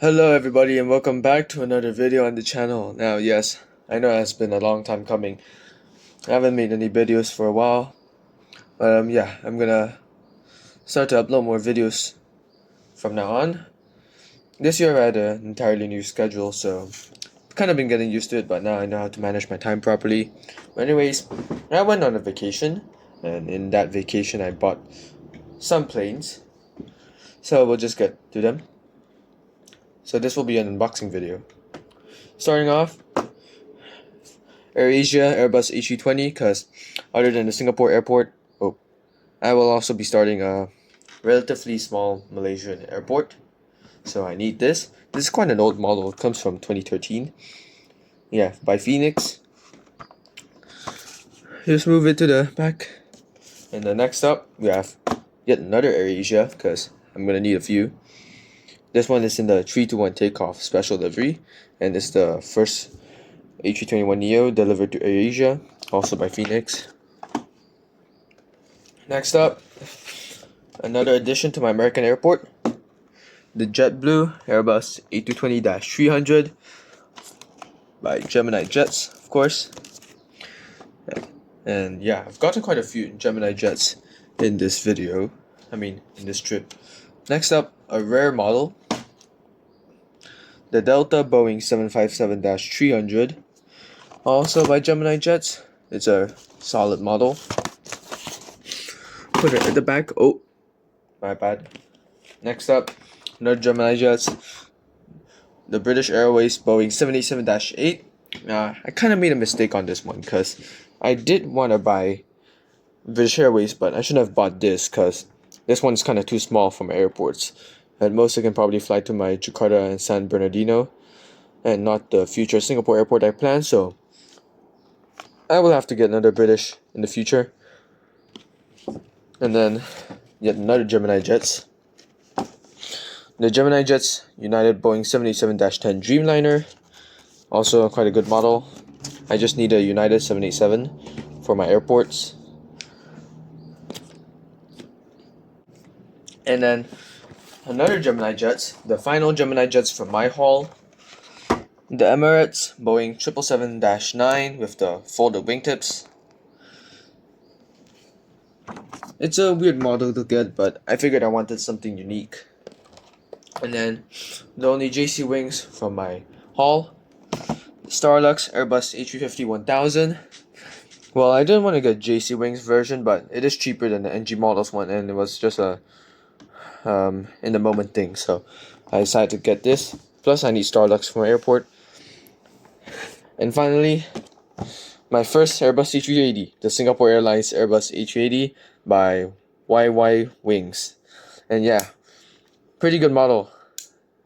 Hello everybody and welcome back to another video on the channel. Now yes, I know it's been a long time coming. I haven't made any videos for a while. But yeah, I'm gonna start to upload more videos from now on. This year I had an entirely new schedule, so I've kind of been getting used to it, but now I know how to manage my time properly. But anyways, I went on a vacation, and in that vacation I bought some planes. So we'll just get to them. So this will be an unboxing video. Starting off, AirAsia Airbus A320, because other than the Singapore airport, I will also be starting a relatively small Malaysian airport. So I need this. This is quite an old model. It comes from 2013. Yeah, by Phoenix. Just move it to the back. And the next up, we have yet another AirAsia, because I'm going to need a few. This one is in the 321 takeoff special delivery, and it's the first A321neo delivered to AirAsia, also by Phoenix. Next up, another addition to my American airport, the JetBlue Airbus A220-300 by Gemini Jets, of course. And yeah, I've gotten quite a few Gemini Jets in this video, in this trip. Next up, a rare model, the Delta Boeing 757-300, also by Gemini Jets. It's a solid model. Put it at the back. Oh, my bad. Next up, another Gemini Jets, the British Airways Boeing 787-8. I kind of made a mistake on this one because I did want to buy British Airways, but I shouldn't have bought this because this one's kind of too small for my airports. At most, I can probably fly to my Jakarta and San Bernardino, and not the future Singapore airport I plan. So I will have to get another British in the future. And then yet another Gemini Jets. The Gemini Jets United Boeing 787-10 Dreamliner. Also quite a good model. I just need a United 787 for my airports. And then another Gemini Jets, the final Gemini Jets from my haul. The Emirates Boeing 777-9 with the folded wingtips. It's a weird model to get, but I figured I wanted something unique. And then the only JC wings from my haul, Starlux Airbus A350-1000. Well, I didn't want to get JC wings version, but it is cheaper than the NG models one, and it was just a in the moment thing, so I decided to get this. Plus I need Starlux for my airport. And finally, my first Airbus A380, the Singapore Airlines Airbus A380 by YY Wings. And yeah, pretty good model.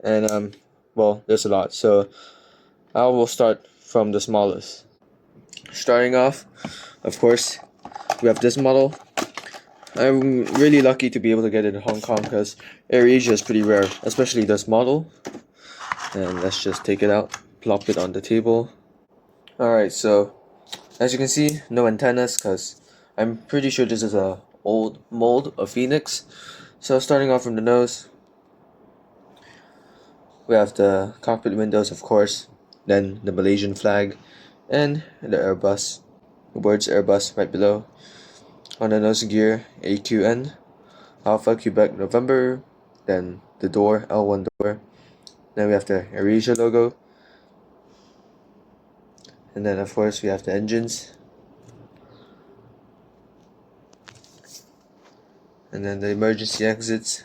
And well, there's a lot, so I will start from the smallest. Starting off, of course, we have this model. I'm really lucky to be able to get it in Hong Kong because AirAsia is pretty rare, especially this model. And let's just take it out, plop it on the table. Alright, so as you can see, no antennas because I'm pretty sure this is a old mold of Phoenix. So starting off from the nose, we have the cockpit windows, of course, then the Malaysian flag, and the Airbus, the words Airbus right below. On the nose gear, AQN, Alpha Quebec November, then the door, L1 door. Then we have the AirAsia logo. And then of course we have the engines. And then the emergency exits.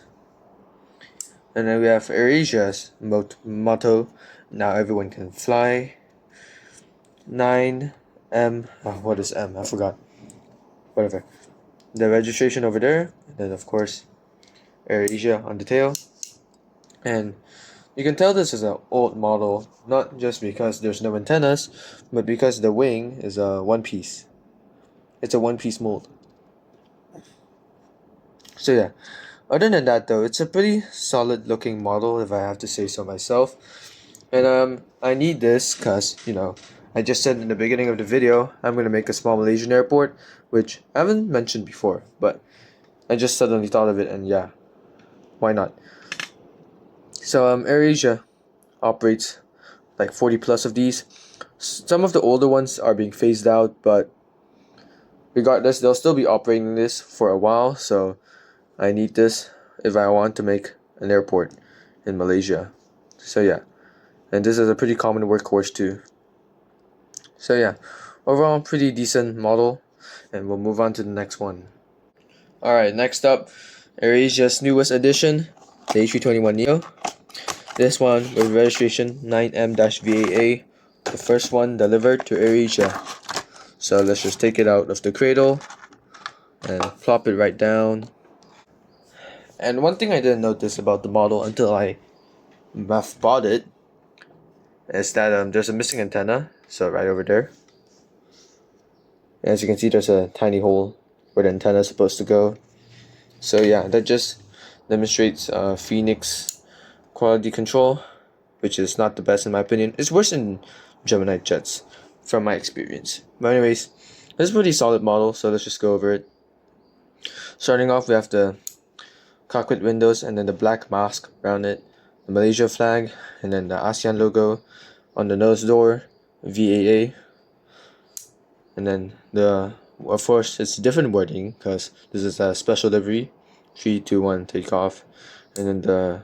And then we have AirAsia's motto, now everyone can fly. 9M, what is M? I forgot. Whatever. The registration over there, and then of course AirAsia on the tail. And you can tell this is an old model, not just because there's no antennas, but because the wing is a one piece. It's a one piece mold. So yeah, other than that though, it's a pretty solid looking model if I have to say so myself. And I need this because, I just said in the beginning of the video, I'm going to make a small Malaysian airport, which I haven't mentioned before, but I just suddenly thought of it, and yeah, why not? So AirAsia, operates like 40 plus of these. Some of the older ones are being phased out, but regardless, they'll still be operating this for a while, so I need this if I want to make an airport in Malaysia. So yeah, and this is a pretty common workhorse too. So yeah, overall pretty decent model, and we'll move on to the next one. Alright, next up, AirAsia's newest edition, the A321neo. This one with registration 9M-VAA, the first one delivered to AirAsia. So let's just take it out of the cradle and plop it right down. And one thing I didn't notice about the model until I bought it is that there's a missing antenna, so right over there. As you can see, there's a tiny hole where the antenna is supposed to go. So yeah, that just demonstrates Phoenix quality control, which is not the best in my opinion. It's worse than Gemini jets from my experience. But anyways, this is a pretty solid model, so let's just go over it. Starting off, we have the cockpit windows and then the black mask around it, the Malaysia flag, and then the ASEAN logo on the nose door, VAA, and then of course it's different wording because this is a special livery, 3, 2, 1 takeoff, and then the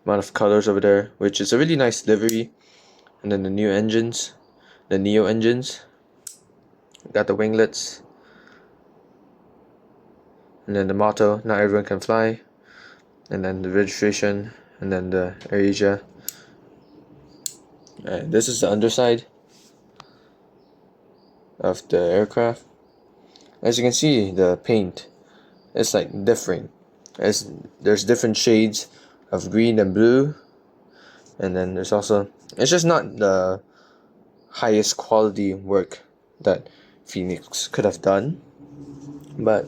amount of colors over there, which is a really nice livery, and then the new engines, the Neo engines, got the winglets, and then the motto, not everyone can fly, and then the registration, and then the AirAsia. And this is the underside of the aircraft. As you can see, the paint is like differing. There's different shades of green and blue, and then there's also, it's just not the highest quality work that Phoenix could have done, but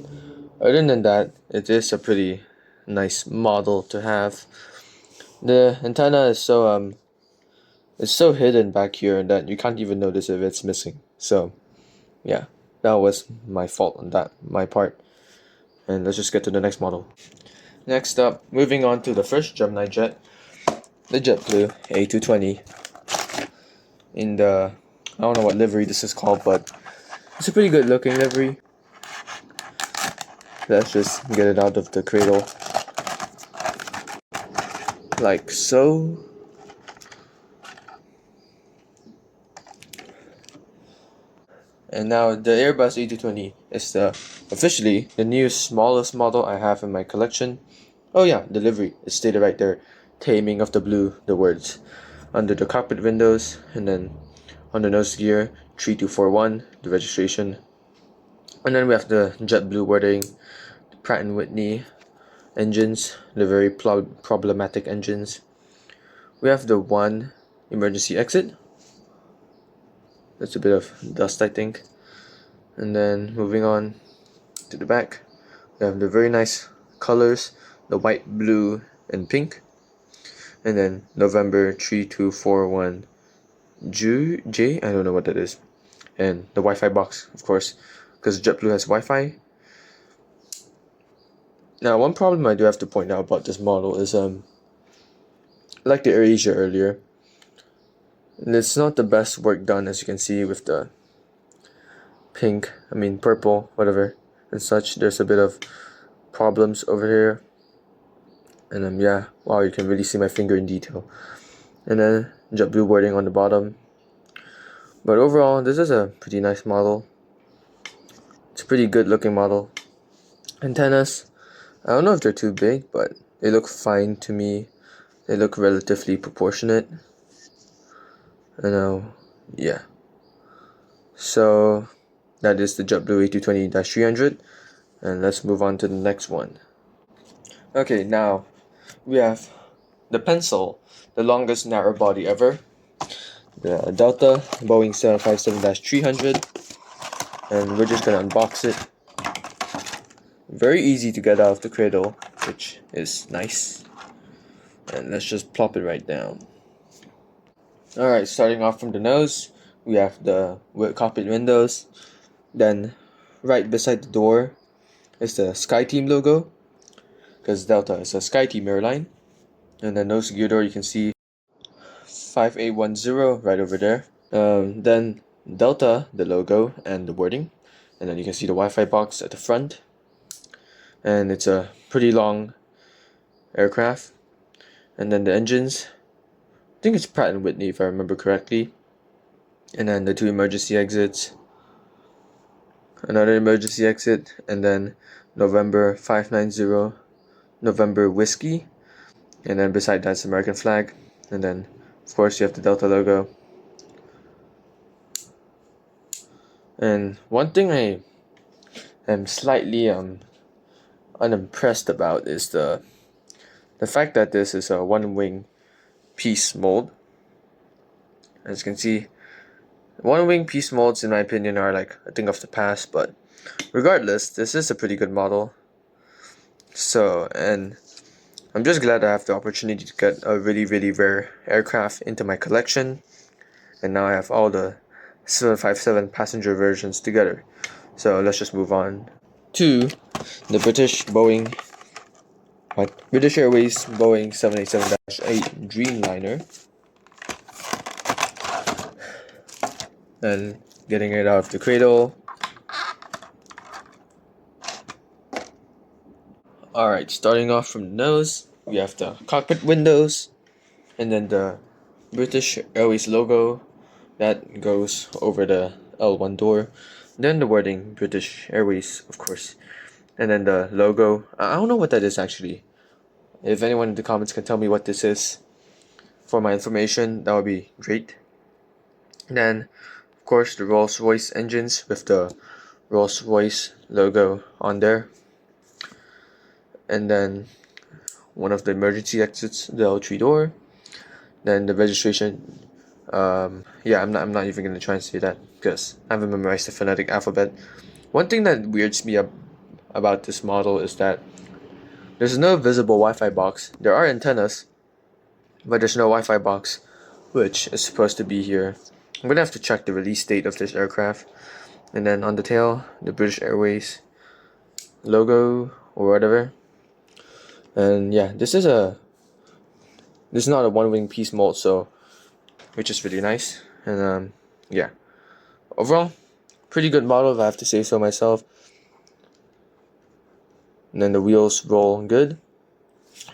other than that, it is a pretty nice model to have. The antenna is so it's so hidden back here that you can't even notice if it's missing. So yeah, that was my fault on that, my part. And let's just get to the next model. Next up, moving on to the first Gemini jet, the JetBlue A220. In the, I don't know what livery this is called, but it's a pretty good looking livery. Let's just get it out of the cradle, like so. And now the Airbus A220 is officially the new smallest model I have in my collection. Oh yeah, the livery is stated right there, Taming of the Blue, the words, under the cockpit windows, and then on the nose gear, 3241, the registration. And then we have the JetBlue wording, the Pratt & Whitney engines, the very problematic engines. We have the one emergency exit. That's a bit of dust, I think. And then moving on to the back, we have the very nice colors, the white, blue, and pink. And then November 3241 J, I don't know what that is. And the Wi-Fi box, of course, because JetBlue has Wi-Fi. Now, one problem I do have to point out about this model is like the AirAsia earlier, it's not the best work done, as you can see with the purple, whatever, and such. There's a bit of problems over here, and yeah, wow, you can really see my finger in detail. And then JetBlue wording on the bottom. But overall, this is a pretty nice model. It's a pretty good looking model. Antennas, I don't know if they're too big, but they look fine to me. They look relatively proportionate. And yeah. So that is the JetBlue A220-300, and let's move on to the next one. Okay, now we have the Pencil, the longest narrow body ever, the Delta Boeing 757-300, and we're just gonna unbox it. Very easy to get out of the cradle, which is nice. And let's just plop it right down. Alright, starting off from the nose, we have the cockpit windows. Then right beside the door is the SkyTeam logo, because Delta is a SkyTeam airline. And then nose gear door, you can see 5810 right over there. Then Delta, the logo and the wording, and then you can see the Wi-Fi box at the front. And it's a pretty long aircraft. And then the engines, I think it's Pratt & Whitney if I remember correctly. And then the two emergency exits, another emergency exit, and then November 590, November Whiskey, and then beside that's American flag, and then of course you have the Delta logo. And one thing I am slightly unimpressed about is the fact that this is a one wing piece mold. As you can see, one wing piece molds in my opinion are like a thing of the past, but regardless, this is a pretty good model. So, and I'm just glad I have the opportunity to get a really rare aircraft into my collection, and now I have all the 757 passenger versions together. So let's just move on to the British Airways Boeing 787-8 Dreamliner, and getting it out of the cradle. Alright, starting off from the nose, we have the cockpit windows, and then the British Airways logo that goes over the L1 door. Then the wording British Airways, of course, and then the logo. I don't know what that is actually. If anyone in the comments can tell me what this is for my information, that would be great. And then, of course, the Rolls-Royce engines with the Rolls-Royce logo on there. And then one of the emergency exits, the L3 door. Then the registration. Yeah, I'm not even gonna try and say that because I haven't memorized the phonetic alphabet. One thing that weirds me up about this model is that there's no visible Wi-Fi box. There are antennas, but there's no Wi-Fi box, which is supposed to be here. I'm gonna have to check the release date of this aircraft. And then on the tail, the British Airways logo or whatever. And yeah, this is not a one wing piece mold, so which is really nice. And yeah, overall, pretty good model if I have to say so myself. And then the wheels roll good.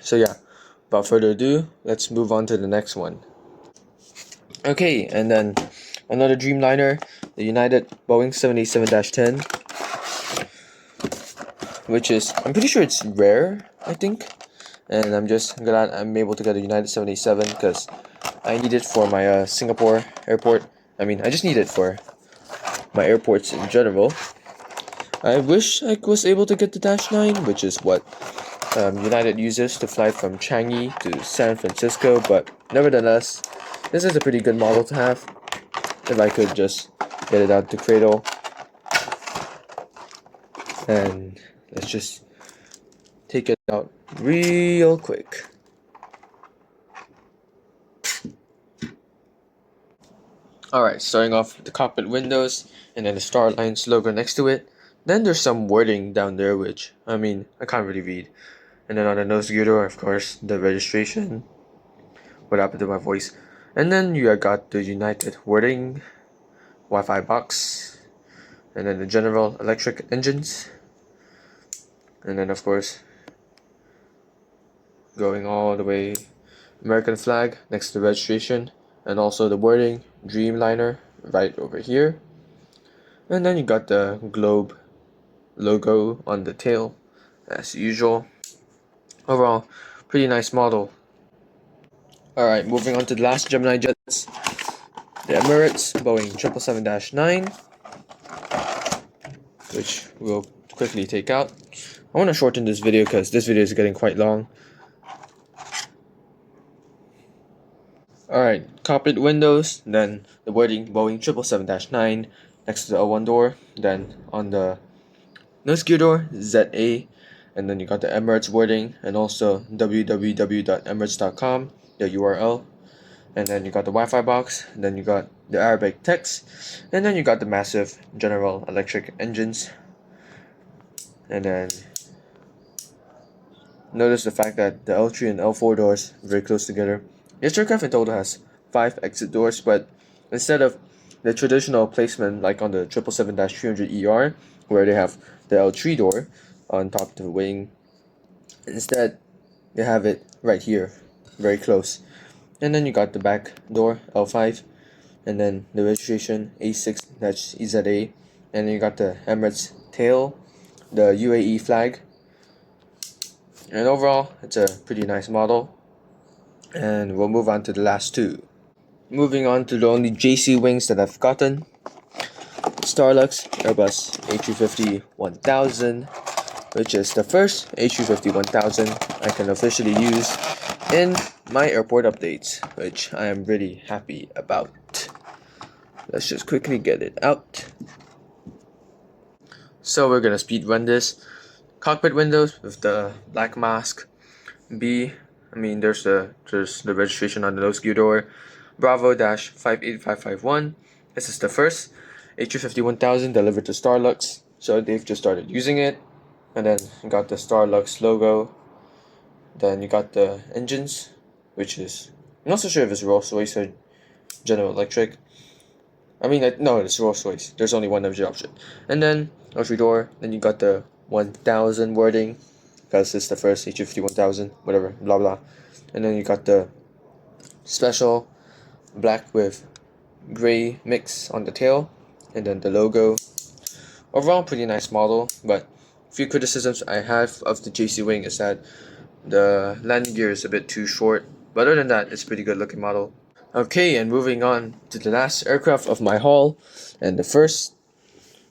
So yeah, without further ado, let's move on to the next one. Okay, and then another Dreamliner, the United Boeing 787-10, which is, I'm pretty sure it's rare, I think. And I'm just glad I'm able to get a United 787 because I need it for my Singapore airport. I mean, I just need it for my airports in general. I wish I was able to get the Dash 9, which is what United uses to fly from Changi to San Francisco, but nevertheless, this is a pretty good model to have if I could just get it out the cradle. And let's just take it out real quick. Alright, starting off with the cockpit windows and then the Star Alliance logo next to it. Then there's some wording down there which, I mean, I can't really read. And then on the nose gear door, of course, the registration. What happened to my voice? And then you got the United wording, Wi-Fi box, and then the General Electric engines. And then of course, going all the way, American flag next to the registration, and also the wording Dreamliner right over here. And then you got the globe logo on the tail as usual. Overall, pretty nice model. Alright, moving on to the last Gemini jets, the Emirates Boeing 777-9, which we'll quickly take out. I want to shorten this video because this video is getting quite long. Alright, cockpit windows, then the wording Boeing 777-9 next to the L1 door, then on the nose gear door, ZA, and then you got the Emirates wording, and also www.emirates.com, the URL, and then you got the Wi-Fi box, and then you got the Arabic text, and then you got the massive General Electric engines. And then notice the fact that the L3 and L4 doors are very close together. This aircraft in total has 5 exit doors, but instead of the traditional placement like on the 777-300ER, where they have the L3 door on top of the wing, instead they have it right here, very close. And then you got the back door, L5, and then the registration A6, that's EZA, and then you got the Emirates tail, the UAE flag, and overall it's a pretty nice model. And we'll move on to the last two. Moving on to the only JC wings that I've gotten, Starlux Airbus A350-1000, which is the first A350-1000 I can officially use in my airport updates, which I am really happy about. Let's just quickly get it out. So we're gonna speed run this. Cockpit windows with the black mask. There's the registration on the nose gear door. Bravo-58551. This is the first A350-1000 delivered to Starlux, so they've just started using it. And then you got the Starlux logo. Then you got the engines, which is, I'm not so sure if it's Rolls-Royce or General Electric. No, it's Rolls-Royce. There's only one engine option. And then entry door. Then you got the 1000 wording, because it's the first A350-1000, whatever, blah blah. And then you got the special black with gray mix on the tail, and then the logo. Overall, pretty nice model, but a few criticisms I have of the JC wing is that the landing gear is a bit too short, but other than that, it's a pretty good looking model. Okay, and moving on to the last aircraft of my haul, and the first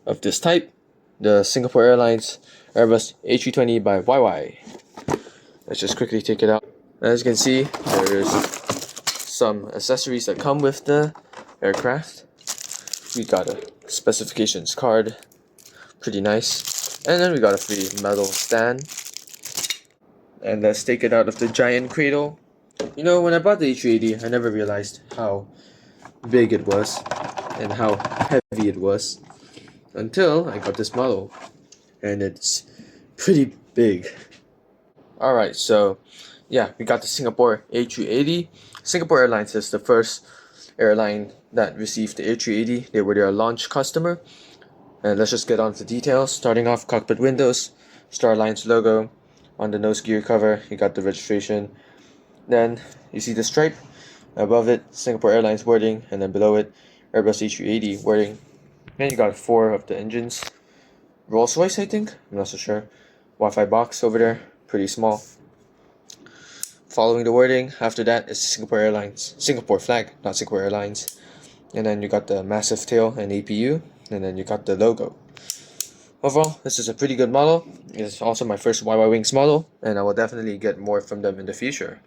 of this type, the Singapore Airlines Airbus A320 by YY. Let's just quickly take it out. As you can see, there's some accessories that come with the aircraft. We got a specifications card, pretty nice, and then we got a free metal stand. And let's take it out of the giant cradle. You know, when I bought the A380, I never realized how big it was and how heavy it was until I got this model, and it's pretty big. Alright, so yeah, we got the Singapore A380. Singapore Airlines is the first airline that received the A380. They were their launch customer. And let's just get on to the details. Starting off, cockpit windows, Star Alliance logo. On the nose gear cover, you got the registration. Then you see the stripe. Above it, Singapore Airlines wording, and then below it, Airbus A380 wording. And you got 4 of the engines. Rolls-Royce, I think? I'm not so sure. Wi-Fi box over there, pretty small. Following the wording, after that is Singapore Airlines. Singapore flag, not Singapore Airlines. And then you got the massive tail and APU. And then you got the logo. Overall, this is a pretty good model. It's also my first YY Wings model, and I will definitely get more from them in the future.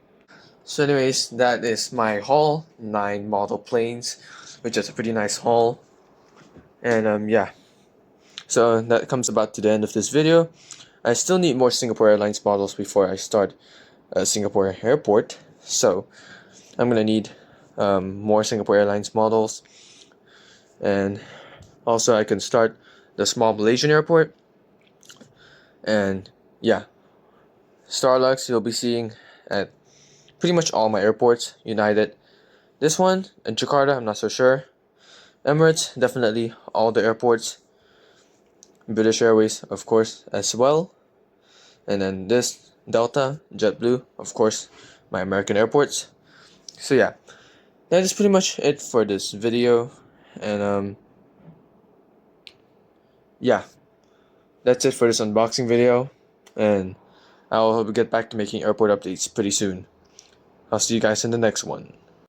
So anyways, that is my haul. 9 model planes, which is a pretty nice haul. And yeah. So that comes about to the end of this video. I still need more Singapore Airlines models before I start Singapore Airport. So I'm gonna need more Singapore Airlines models. And also I can start the small Malaysian airport. And yeah, Starlux you'll be seeing at pretty much all my airports. United, this one, and Jakarta, I'm not so sure. Emirates, definitely all the airports. British Airways, of course, as well. And then this, Delta, JetBlue, of course, my American airports. So yeah, that is pretty much it for this video. And yeah, that's it for this unboxing video. And I'll get back to making airport updates pretty soon. I'll see you guys in the next one.